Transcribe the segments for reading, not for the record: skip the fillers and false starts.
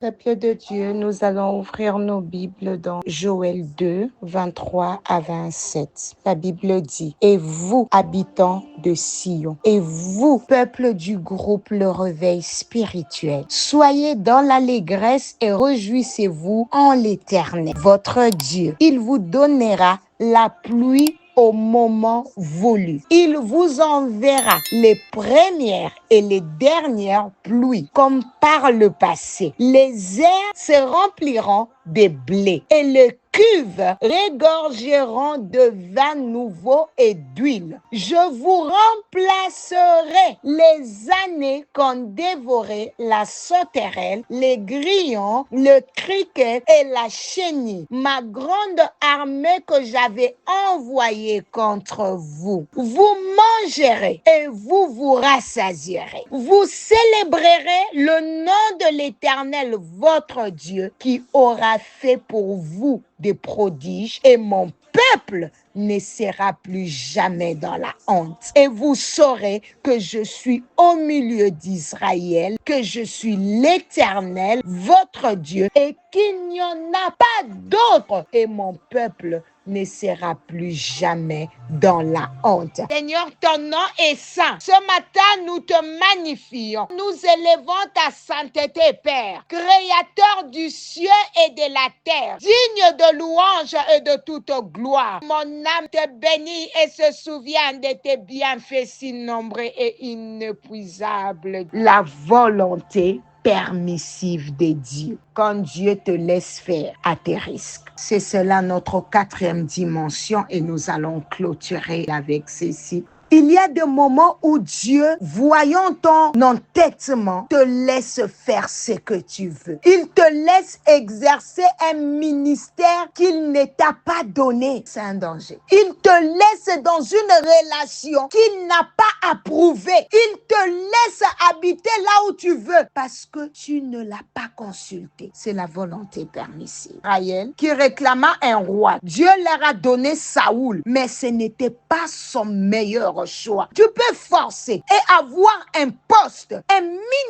Peuple de Dieu, nous allons ouvrir nos Bibles dans Joël 2, 23 à 27. La Bible dit, « Et vous, habitants de Sion, et vous, peuple du groupe Le Réveil spirituel, soyez dans l'allégresse et réjouissez-vous en l'Éternel, votre Dieu. Il vous donnera la pluie au moment voulu. Il vous enverra les premières et les dernières pluies, comme par le passé. Les airs se rempliront de blé et les cuves regorgeront de vin nouveau et d'huile. Je vous remplacerai les années qu'ont dévoré la sauterelle, les grillons, le criquet et la chenille, ma grande armée que j'avais envoyée contre vous. Vous mangerez et vous vous rassasierez. Vous célébrerez le nom de l'Éternel, votre Dieu, qui aura fait pour vous des prodiges, et mon peuple ne sera plus jamais dans la honte. Et vous saurez que je suis au milieu d'Israël, que je suis l'Éternel, votre Dieu, et qu'il n'y en a pas d'autre. Et mon peuple ne sera plus jamais dans la honte. Seigneur, ton nom est saint. Ce matin, nous te magnifions. Nous élevons ta sainteté, Père, créateur du ciel et de la terre, digne de louange et de toute gloire. Mon âme te bénit et se souvient de tes bienfaits si nombreux et inépuisables. La volonté permissive de Dieu. Quand Dieu te laisse faire à tes risques. C'est cela notre quatrième dimension et nous allons clôturer avec ceci. Il y a des moments où Dieu, voyant ton entêtement, te laisse faire ce que tu veux. Il te laisse exercer un ministère qu'il ne t'a pas donné. C'est un danger. Il te laisse dans une relation qu'il n'a pas approuvée. Il te laisse habiter là où tu veux parce que tu ne l'as pas consulté. C'est la volonté permissive. Israël qui réclama un roi. Dieu leur a donné Saoul, mais ce n'était pas son meilleur choix. Tu peux forcer et avoir un poste, un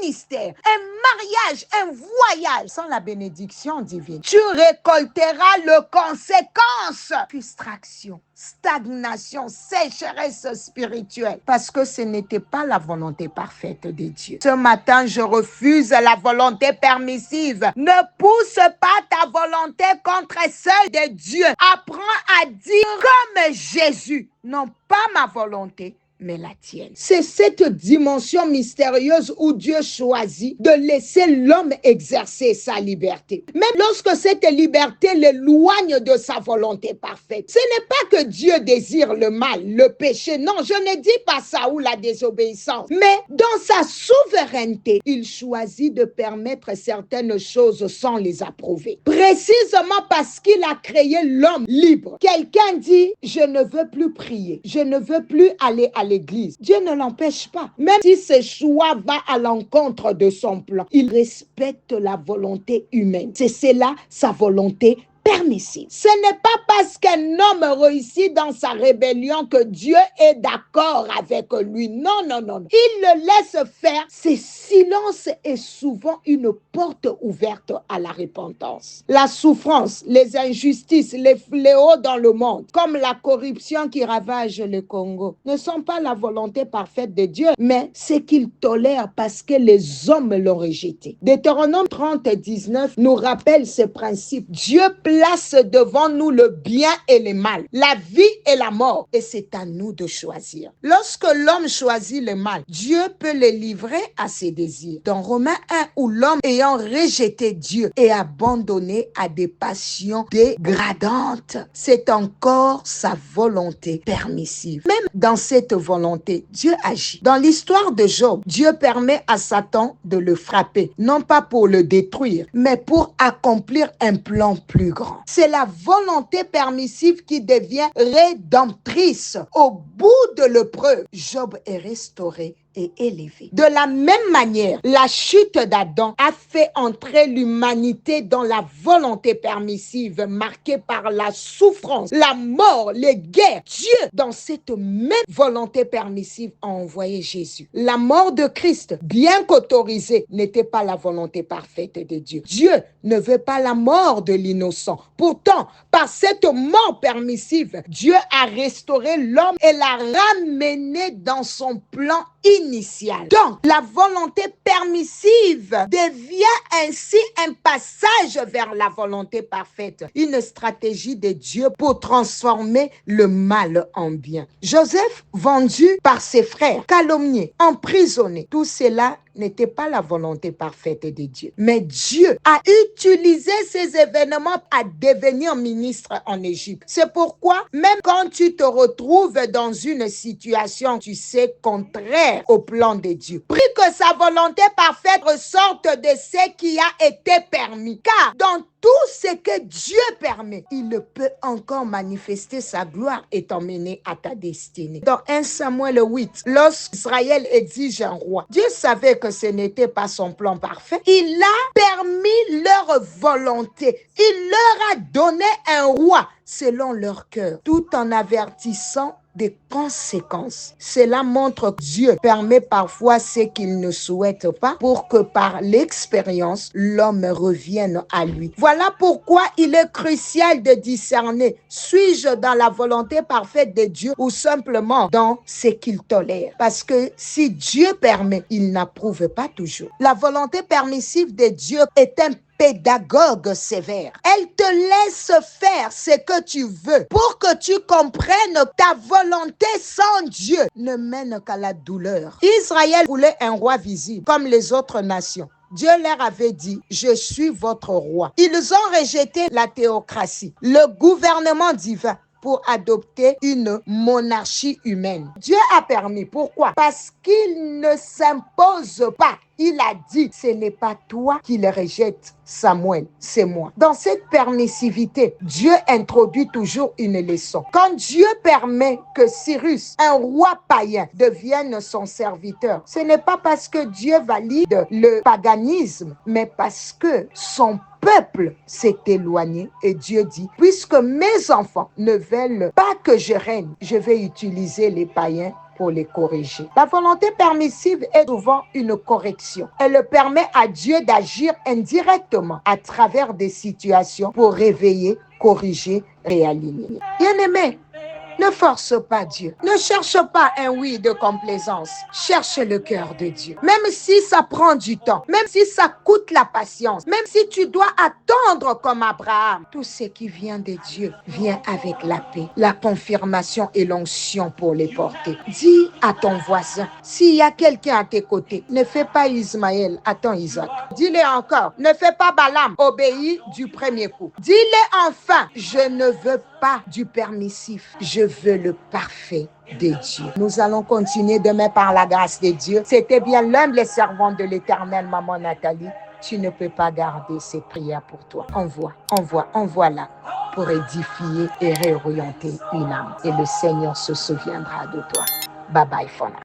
ministère, un mariage, un voyage sans la bénédiction divine. Tu récolteras les conséquences. Frustration, stagnation, sécheresse spirituelle, parce que ce n'était pas la volonté parfaite de Dieu. Ce matin, je refuse la volonté permissive. Ne pousse pas ta volonté contre celle de Dieu. Apprends à dire comme Jésus, non pas ma volonté, mais la tienne. C'est cette dimension mystérieuse où Dieu choisit de laisser l'homme exercer sa liberté. Même lorsque cette liberté l'éloigne de sa volonté parfaite. Ce n'est pas que Dieu désire le mal, le péché. Non, je ne dis pas ça ou la désobéissance. Mais dans sa souveraineté, il choisit de permettre certaines choses sans les approuver. Précisément parce qu'il a créé l'homme libre. Quelqu'un dit, je ne veux plus prier. Je ne veux plus aller à l'église. Dieu ne l'empêche pas. Même si ce choix va à l'encontre de son plan, il respecte la volonté humaine. C'est cela, sa volonté permissive. Ce n'est pas parce qu'un homme réussit dans sa rébellion que Dieu est d'accord avec lui. Non, non, non. Il le laisse faire. Ce silence est souvent une porte ouverte à la repentance. La souffrance, les injustices, les fléaux dans le monde, comme la corruption qui ravage le Congo, ne sont pas la volonté parfaite de Dieu, mais ce qu'il tolère parce que les hommes l'ont rejeté. Deutéronome 30, 19 nous rappelle ce principe. Dieu place devant nous le bien et le mal, la vie et la mort, et c'est à nous de choisir. Lorsque l'homme choisit le mal, Dieu peut le livrer à ses désirs. Dans Romains 1, où l'homme ayant rejeté Dieu et abandonné à des passions dégradantes, c'est encore sa volonté permissive. Même dans cette volonté, Dieu agit. Dans l'histoire de Job, Dieu permet à Satan de le frapper, non pas pour le détruire, mais pour accomplir un plan plus grand. C'est la volonté permissive qui devient rédemptrice. Au bout de l'épreuve, Job est restauré et élevé. De la même manière, la chute d'Adam a fait entrer l'humanité dans la volonté permissive marquée par la souffrance, la mort, les guerres. Dieu, dans cette même volonté permissive, a envoyé Jésus. La mort de Christ, bien qu'autorisée, n'était pas la volonté parfaite de Dieu. Dieu ne veut pas la mort de l'innocent. Pourtant, par cette mort permissive, Dieu a restauré l'homme et l'a ramené dans son plan initial. Donc, la volonté permissive devient ainsi un passage vers la volonté parfaite, une stratégie de Dieu pour transformer le mal en bien. Joseph, vendu par ses frères, calomnié, emprisonné, tout cela n'était pas la volonté parfaite de Dieu. Mais Dieu a utilisé ces événements à devenir ministre en Égypte. C'est pourquoi, même quand tu te retrouves dans une situation, tu sais, contraire au plan de Dieu, prie que sa volonté parfaite ressorte de ce qui a été permis. Car dans tout ce que Dieu permet, il peut encore manifester sa gloire et t'emmener à ta destinée. Dans 1 Samuel 8, lorsqu'Israël exige un roi, Dieu savait que ce n'était pas son plan parfait. Il a permis leur volonté. Il leur a donné un roi selon leur cœur, tout en avertissant des conséquences. Cela montre que Dieu permet parfois ce qu'il ne souhaite pas pour que par l'expérience, l'homme revienne à lui. Voilà pourquoi il est crucial de discerner, suis-je dans la volonté parfaite de Dieu ou simplement dans ce qu'il tolère? Parce que si Dieu permet, il n'approuve pas toujours. La volonté permissive de Dieu est un pédagogue sévère. Elle te laisse faire ce que tu veux pour que tu comprennes que ta volonté sans Dieu ne mène qu'à la douleur. Israël voulait un roi visible comme les autres nations. Dieu leur avait dit, je suis votre roi. Ils ont rejeté la théocratie, le gouvernement divin, pour adopter une monarchie humaine. Dieu a permis. Pourquoi? Parce qu'il ne s'impose pas. Il a dit, ce n'est pas toi qui le rejette, Samuel, c'est moi. Dans cette permissivité, Dieu introduit toujours une leçon. Quand Dieu permet que Cyrus, un roi païen, devienne son serviteur, ce n'est pas parce que Dieu valide le paganisme, mais parce que son peuple s'est éloigné et Dieu dit, puisque mes enfants ne veulent pas que je règne, je vais utiliser les païens pour les corriger. La volonté permissive est souvent une correction. Elle permet à Dieu d'agir indirectement à travers des situations pour réveiller, corriger, réaligner. Bien-aimé, ne force pas Dieu. Ne cherche pas un oui de complaisance. Cherche le cœur de Dieu. Même si ça prend du temps, même si ça coûte la patience, même si tu dois attendre comme Abraham, tout ce qui vient de Dieu vient avec la paix, la confirmation et l'onction pour les porter. Dis à ton voisin, s'il y a quelqu'un à tes côtés, ne fais pas Ismaël, attends Isaac. Dis-le encore, ne fais pas Balaam, obéis du premier coup. Dis-le enfin, je ne veux pas du permissif, je veux le parfait de Dieu. Nous allons continuer demain par la grâce de Dieu. C'était bien l'humble servante de l'Éternel, maman Nathalie. Tu ne peux pas garder ces prières pour toi. Envoie-la pour édifier et réorienter une âme. Et le Seigneur se souviendra de toi. Bye bye, Fona.